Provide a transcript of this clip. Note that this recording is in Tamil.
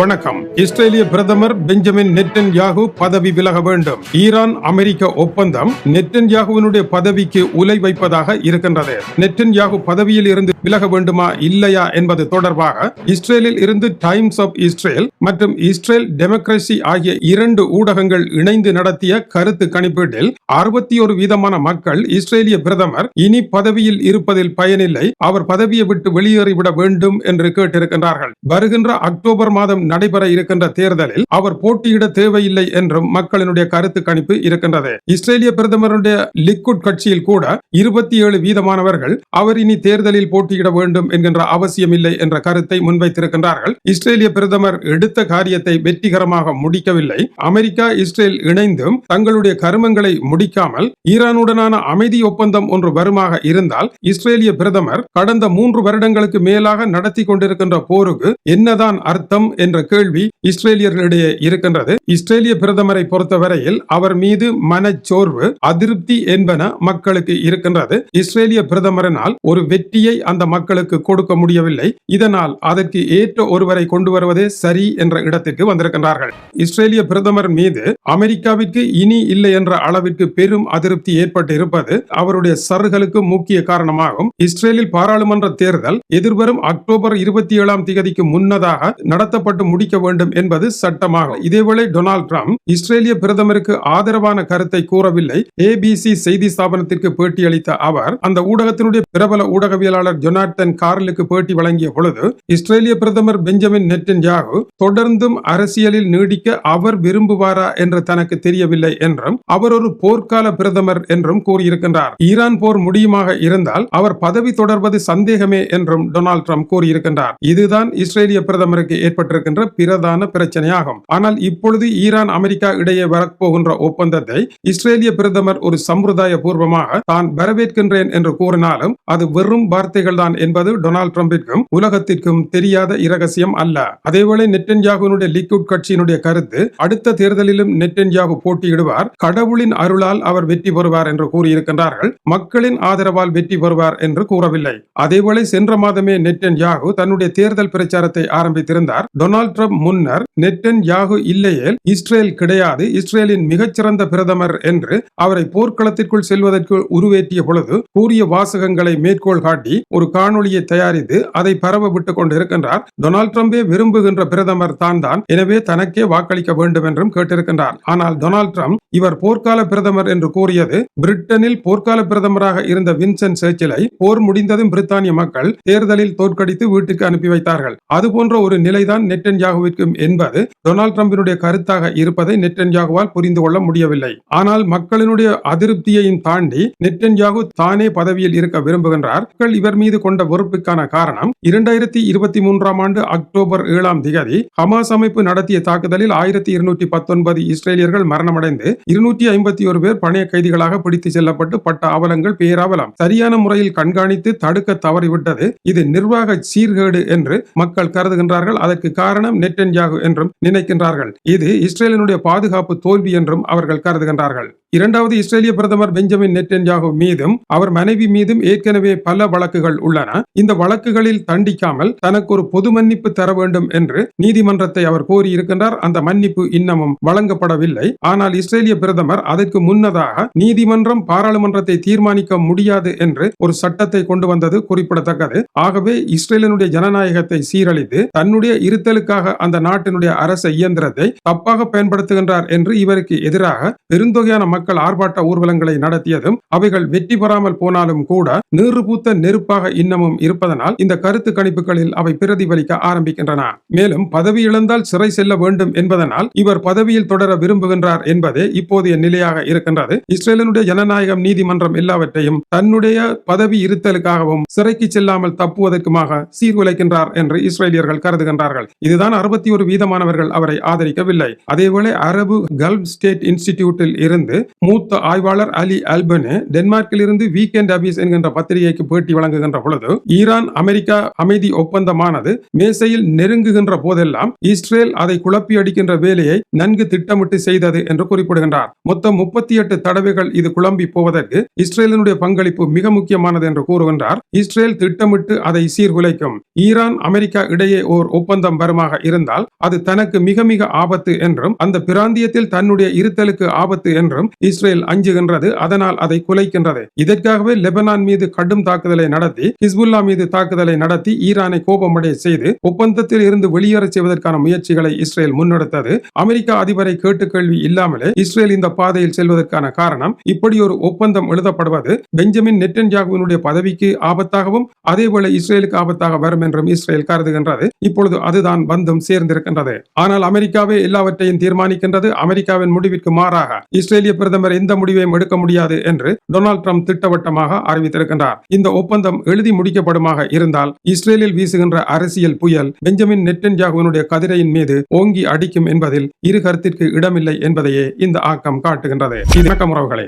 வணக்கம். இஸ்ரேலிய பிரதமர் பெஞ்சமின் நெட்டன்யாகு பதவி விலக வேண்டும். ஈரான் அமெரிக்க ஒப்பந்தம் நெட்டன்யாகுவினுடைய பதவிக்கு உலை வைப்பதாக இருக்கின்றது. நெட்டன்யாகு பதவியில் இருந்து விலக வேண்டுமா இல்லையா என்பது தொடர்பாக இஸ்ரேலில் இருந்து டைம்ஸ் ஆஃப் இஸ்ரேல் மற்றும் இஸ்ரேல் டெமோக்ரசி ஆகிய இரண்டு ஊடகங்கள் இணைந்து நடத்திய கருத்து கணிப்பீட்டில் 61% மக்கள் இஸ்ரேலிய பிரதமர் இனி பதவியில் இருப்பதில் பயனில்லை, அவர் பதவியை விட்டு வெளியேறிவிட வேண்டும் என்று கேட்டிருக்கின்றார்கள். வருகின்ற அக்டோபர் மாதம் நடைபெற இருக்கின்ற தேர்தலில் அவர் போட்டியிட தேவையில்லை என்றும் மக்களினுடைய கருத்து கணிப்பு இருக்கின்றது. இஸ்ரேலிய பிரதமருடைய லிக்குட் கட்சியில் கூட 27% அவர் இனி தேர்தலில் போட்டியிட வேண்டும் என்கின்ற அவசியம் இல்லை என்ற கருத்தை முன்வைத்திருக்கின்றார்கள். இஸ்ரேலிய பிரதமர் எடுத்த காரியத்தை வெற்றிகரமாக முடிக்கவில்லை. அமெரிக்கா இஸ்ரேல் இணைந்தும் தங்களுடைய கருமங்களை முடிக்காமல் ஈரானுடனான அமைதி ஒப்பந்தம் ஒன்று வருமாக இருந்தால் இஸ்ரேலிய பிரதமர் கடந்த 3 வருடங்களுக்கு மேலாக நடத்தி கொண்டிருக்கின்ற போருக்கு என்னதான் அர்த்தம் என்ற கேள்வி இஸ்ரேலியர்களிடையே இருக்கின்றது. இஸ்ரேலிய பிரதமரை பொறுத்தவரையில் அவர் மீது மனச்சோர்வு, அதிருப்தி என்பன மக்களுக்கு இருக்கின்றது. இஸ்ரேலிய பிரதமரினால் ஒரு வெற்றியை அந்த மக்களுக்கு கொடுக்க முடியவில்லை. இதனால் அதற்கு ஏற்ற ஒருவரை கொண்டு வருவதே சரி என்ற இடத்திற்கு வந்திருக்கின்றார்கள். இஸ்ரேலிய பிரதமர் மீது அமெரிக்காவிற்கு இனி இல்லை என்ற அளவிற்கு பெரும் அதிருப்தி ஏற்பட்டு இருப்பது அவருடைய சறுகளுக்கு முக்கிய காரணமாகும். இஸ்ரேலில் பாராளுமன்ற தேர்தல் எதிர்வரும் அக்டோபர் 27ஆம் தேதிக்கு முன்னதாக நடத்தப்பட்டு முடிக்க வேண்டும் என்பது சட்டமாகும். இதேவேளை டொனால்ட் ட்ரம்ப் இஸ்ரேலிய பிரதமருக்கு ஆதரவான கருத்தை கூறவில்லை. ABC செய்தி ஸ்தாபனத்திற்கு பேட்டியளித்த அவர் அந்த ஊடகத்தினுடைய பிரபல ஊடகவியலாளர் ஜொனாத்தன் கார்லுக்கு பேட்டி வழங்கிய பொழுது இஸ்ரேலிய பிரதமர் பெஞ்சமின் நெட்டன்யாகு தொடர்ந்தும் அரசியலில் நீடிக்க அவர் விரும்புவாரா என்று தனக்கு தெரியவில்லை என்றும் அவர் ஒரு போர்க்கால பிரதமர் என்றும் கூறியிருக்கின்றார். ஈரான் போர் முடியுமாக இருந்தால் அவர் பதவி தொடர்வது சந்தேகமே என்றும் டொனால்ட் ட்ரம்ப் கூறியிருக்கின்றார். இதுதான் இஸ்ரேலிய பிரதமருக்கு ஏற்பட்டிருக்கின்ற பிரதான பிரச்சனையாகும். ஆனால் இப்பொழுது ஈரான் அமெரிக்கா இடையே வரப்போகின்ற ஒப்பந்தத்தை இஸ்ரேலிய பிரதமர் ஒரு சம்பிரதாய பூர்வமாக தான் வரவேற்கின்றேன் என்று கூறினாலும் அது வெறும் வார்த்தைகள் தான் என்பது டொனால்ட் ட்ரம்பிற்கும் உலகத்திற்கும் தெரியாத இரகசியம் அல்ல. அதேவேளை நெட்டன்யாகுவினுடைய லிக்குட் கட்சியினுடைய கருத்து அடுத்த தேர்தலிலும் நெட்டன்யாகு போட்டியிடுவார், கடவுளின் அருளால் அவர் வெற்றி பெறுவார் என்று கூறியிருக்கின்றார்கள். மக்களின் ஆதரவால் வெற்றி பெறுவார் என்று கூறவில்லை. அதேவேளை சென்ற மாதமே நெட்டன்யாகு தன்னுடைய தேர்தல் பிரச்சாரத்தை ஆரம்பித்திருந்தார். டொனால்ட் ட்ரம்ப் முன்னர் நெட்டன்யாகு இல்லையேல் இஸ்ரேல் கிடையாது, இஸ்ரேலின் மிகச்சிறந்த பிரதமர் என்று அவரை போர்க்களத்திற்குள் செல்வதற்கு உருவேற்றிய பொழுது கூறிய வாசகங்களை மேற்கோள் காட்டி ஒரு காணொளியை தயாரித்து அதை பரவ விட்டுக் கொண்டிருக்கின்றார். டொனால்ட் ட்ரம்பே விரும்புகின்ற பிரதமர் தான், எனவே தனக்கே வாக்களிக்க வேண்டும் என்றும் கேட்டிருக்கின்றார். ஆனால் டொனால்ட் ட்ரம்ப் இவர் போர்க்கால பிரதமர் என்று கூறியது பிரிட்டனில் போர்க்கால பிரதமராக இருந்த வின்சென்ட் சர்ச்சிலை போர் முடிந்ததும் பிரித்தானிய மக்கள் தேர்தலில் தோற்கடித்து வீட்டுக்கு அனுப்பி வைத்தார்கள். அதுபோன்ற ஒரு நிலைதான் நெட்டன்யாகுவிற்கும் என்பது டொனால்ட் ட்ரம்பினுடைய கருத்தாக இருப்பதை நெட்டன்யாகுவால் புரிந்து கொள்ள முடியவில்லை. ஆனால் மக்களினுடைய அதிருப்தியையும் தாண்டி நெட்டன்யாகு தானே பதவியில் இருக்க விரும்புகின்றார். மக்கள் இவர் மீது கொண்ட வெறுப்புக்கான காரணம் 2023ஆம் ஆண்டு அக்டோபர் 7ஆம் தேதி ஹமாஸ் அமைப்பு நடத்திய தாக்குதலில் 1219 இஸ்ரேலியர்கள் மரணமடைந்து 251 பேர் பணைய கைதிகளாக பிடித்து செல்லப்பட்டு பட்ட அவலங்கள் பேராவலம் சரியான முறையில் கண்காணித்து தடுக்க தவறிவிட்டது. இது நிர்வாக சீர்கேடு என்று மக்கள் கருதுகின்றார்கள். அதற்கு காரணம் நெட்டன்யாகு என்றும் நினைக்கின்றார்கள். இது இஸ்ரேலினுடைய பாதுகாப்பு தோல்வி என்றும் அவர்கள் கருதுகின்றார்கள். இரண்டாவது, இஸ்ரேலிய பிரதமர் பெஞ்சமின் நெட்டன்யாகு மீதும் அவர் மனைவி மீதும் ஏற்கனவே பல வழக்குகள் உள்ளன. இந்த வழக்குகளில் தண்டிக்காமல் தனக்கு ஒரு பொது மன்னிப்பு தர வேண்டும் என்று நீதிமன்றத்தை அவர் கோரியிருக்கின்றார். அந்த மன்னிப்பு இன்னமும் வழங்கப்படவில்லை. ஆனால் இஸ்ரேலிய பிரதமர் அதற்கு முன்னதாக நீதிமன்றம் பாராளுமன்றத்தை தீர்மானிக்க முடியாது என்று ஒரு சட்டத்தை கொண்டு வந்தது குறிப்பிடத்தக்கது. ஆகவே இஸ்ரேலினுடைய ஜனநாயகத்தை சீரழித்து தன்னுடைய இருத்தலுக்காக அந்த நாட்டினுடைய அரச இயந்திரத்தை தப்பாக பயன்படுத்துகின்றார் என்று இவருக்கு எதிராக பெருந்தொகையான மக்கள் ஆர்ப்பாட்ட ஊர்வலங்களை நடத்தியதும் அவைகள் வெற்றி பெறாமல் போனாலும் கூட நீறு பூத்த நெருப்பாக இன்னமும் இருப்பதனால் இந்த கருத்து கணிப்புகளில் அவை பிரதிபலிக்க ஆரம்பிக்கின்றன. மேலும் பதவி இழந்தால் சிறை செல்ல வேண்டும் என்பதனால் இவர் பதவியில் தொடர விரும்புகின்றார் என்பதே இப்போதைய நிலையாக இருக்கின்றது. இஸ்ரேலினுடைய ஜனநாயகம், நீதிமன்றம் எல்லாவற்றையும் தன்னுடைய பதவி இருத்தலுக்காகவும் சிறைக்கு செல்லாமல் தப்புவதற்குமாக சீர்குலைக்கின்றார் என்று இஸ்ரேலியர்கள் கருதுகின்றார்கள். இதுதான் 61% அவரை ஆதரிக்கவில்லை. அதேவேளை அரபு கல்ஃப் ஸ்டேட் இன்ஸ்டிடியூட்டில் இருந்து மூத்த ஆய்வாளர் அலி அல்பனே டென்மார்க்கில் இருந்து வீக்கெண்ட் அபீஸ் என்கின்ற பத்திரிகைக்கு பேட்டி வழங்குகின்ற பொழுது ஈரான் அமெரிக்கா அமைதி ஒப்பந்தமானது மேசையில் நெருங்குகின்ற போதெல்லாம் இஸ்ரேல் அதை குழப்பி அடிக்கின்ற வேலையை நன்கு திட்டமிட்டு செய்தது என்று குறிப்பிடுகின்றார். மொத்தம் 38 தடவைகள் இது குழம்பி போவதற்கு இஸ்ரேலினுடைய பங்களிப்பு மிக முக்கியமானது என்று கூறுகின்றார். இஸ்ரேல் திட்டமிட்டு அதை சீர்குலைக்கும். ஈரான் அமெரிக்கா இடையே ஓர் ஒப்பந்தம் வருமாக இருந்தால் அது தனக்கு மிக மிக ஆபத்து என்றும் அந்த பிராந்தியத்தில் தன்னுடைய இருத்தலுக்கு ஆபத்து என்றும் இஸ்ரேல் அஞ்சுகின்றது. அதனால் அதை குலைக்கின்றது. இதற்காகவே லெபனான் மீது கடும் தாக்குதலை நடத்தி ஹிஸ்புல்லா மீது தாக்குதலை நடத்தி ஈரானை கோபமடைய செய்து ஒப்பந்தத்தில் இருந்து வெளியேறச் செய்வதற்கான முயற்சிகளை இஸ்ரேல் முன்னெடுத்தது. அமெரிக்கா அதிபரை கேட்டு கேள்வி இல்லாமலே இஸ்ரேல் இந்த பாதையில் செல்வதற்கான காரணம் இப்படி ஒரு ஒப்பந்தம் எழுதப்படுவது பெஞ்சமின் நெட்டன்யாகுவினுடைய பதவிக்கு ஆபத்தாகவும் அதேவேளை இஸ்ரேலுக்கு ஆபத்தாக வரும் என்றும் இஸ்ரேல் கருதுகின்றது. இப்பொழுது அதுதான் வந்தும் சேர்ந்திருக்கின்றது. ஆனால் அமெரிக்காவே எல்லாவற்றையும் தீர்மானிக்கின்றது. அமெரிக்காவின் முடிவிற்கு மாறாக இஸ்ரேலிய பிரதமர் எந்த முடிவையும் எடுக்க முடியாது என்று டொனால்ட் ட்ரம்ப் திட்டவட்டமாக அறிவித்திருக்கின்றார். இந்த ஒப்பந்தம் எழுதி முடிக்கப்படுமாக இருந்தால் இஸ்ரேலில் வீசுகின்ற அரசியல் புயல் பெஞ்சமின் நெட்டன்யாகுவினுடைய கதிரையின் மீது ஓங்கி அடிக்கும் என்பதில் இரு கருத்திற்கு இடமில்லை என்பதையே இந்த ஆக்கம் காட்டுகின்றது. வணக்கம் உறவுகளே.